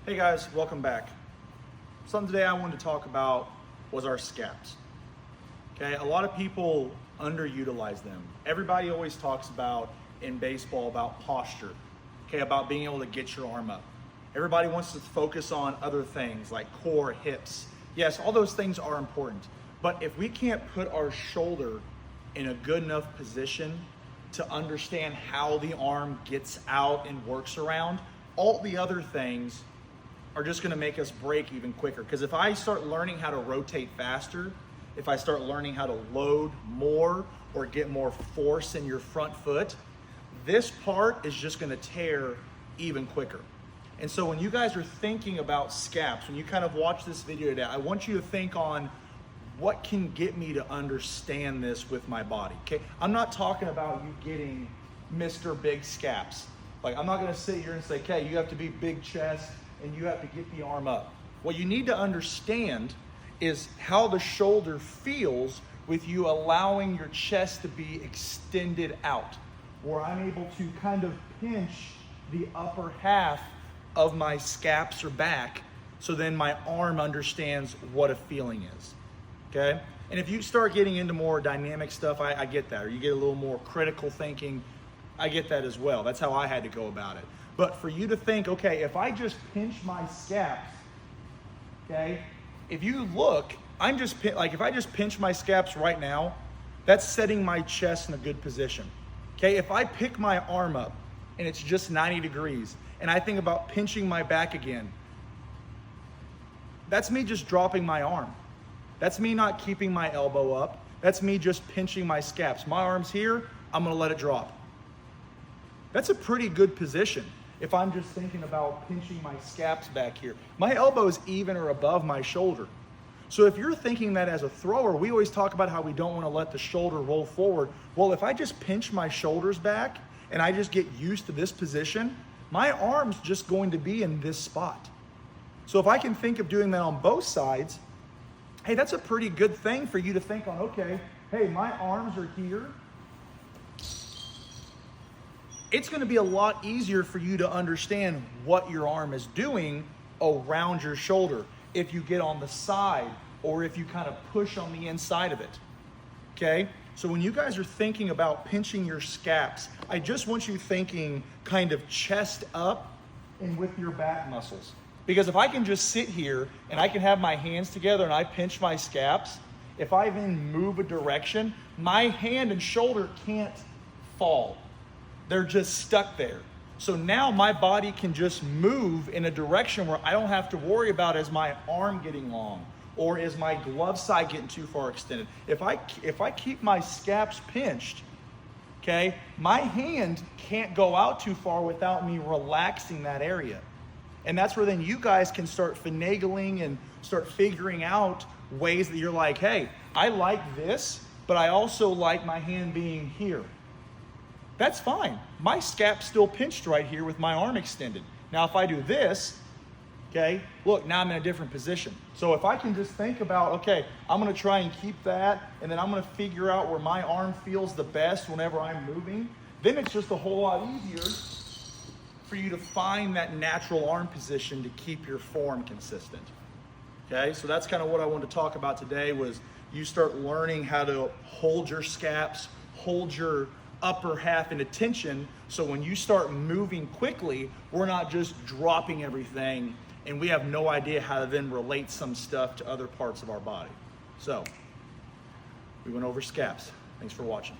Hey guys, welcome back. Something today I wanted to talk about was our scaps. Okay, a lot of people underutilize them. Everybody always talks about in baseball about posture, okay, about being able to get your arm up. Everybody wants to focus on other things like core, hips. Yes, all those things are important, but if we can't put our shoulder in a good enough position to understand how the arm gets out and works around, all the other things are just gonna make us break even quicker. Because if I start learning how to rotate faster, if I start learning how to load more or get more force in your front foot, this part is just gonna tear even quicker. And so when you guys are thinking about scaps, when you kind of watch this video today, I want you to think on what can get me to understand this with my body, okay? I'm not talking about you getting Mr. Big Scaps. Like, I'm not gonna sit here and say, okay, you have to be big chest and you have to get the arm up. What you need to understand is how the shoulder feels with you allowing your chest to be extended out, where I'm able to kind of pinch the upper half of my scaps or back, so then my arm understands what a feeling is, okay? And if you start getting into more dynamic stuff, I get that, or you get a little more critical thinking, I get that as well. That's how I had to go about it. But for you to think, okay, if I just pinch my scaps, okay, if you look, if I just pinch my scaps right now, that's setting my chest in a good position. Okay, if I pick my arm up and it's just 90 degrees and I think about pinching my back again, that's me just dropping my arm. That's me not keeping my elbow up. That's me just pinching my scaps. My arm's here, I'm gonna let it drop. That's a pretty good position if I'm just thinking about pinching my scaps back here. My elbow is even or above my shoulder. So if you're thinking that as a thrower, we always talk about how we don't want to let the shoulder roll forward. Well, if I just pinch my shoulders back and I just get used to this position, my arm's just going to be in this spot. So if I can think of doing that on both sides, hey, that's a pretty good thing for you to think on, okay, hey, my arms are here. It's gonna be a lot easier for you to understand what your arm is doing around your shoulder if you get on the side or if you kind of push on the inside of it, okay? So when you guys are thinking about pinching your scaps, I just want you thinking kind of chest up and with your back muscles. Because if I can just sit here and I can have my hands together and I pinch my scaps, if I then move a direction, my hand and shoulder can't fall. They're just stuck there. So now my body can just move in a direction where I don't have to worry about is my arm getting long or is my glove side getting too far extended. If I keep my scaps pinched, okay, my hand can't go out too far without me relaxing that area. And that's where then you guys can start finagling and start figuring out ways that you're like, hey, I like this, but I also like my hand being here. That's fine. My scap's still pinched right here with my arm extended. Now, if I do this, okay, look, now I'm in a different position. So if I can just think about, okay, I'm gonna try and keep that, and then I'm gonna figure out where my arm feels the best whenever I'm moving, then it's just a whole lot easier for you to find that natural arm position to keep your form consistent. Okay, so that's kind of what I wanted to talk about today was you start learning how to hold your scaps, hold your upper half into tension, so when you start moving quickly, we're not just dropping everything and we have no idea how to then relate some stuff to other parts of our body. So, we went over scaps. Thanks for watching.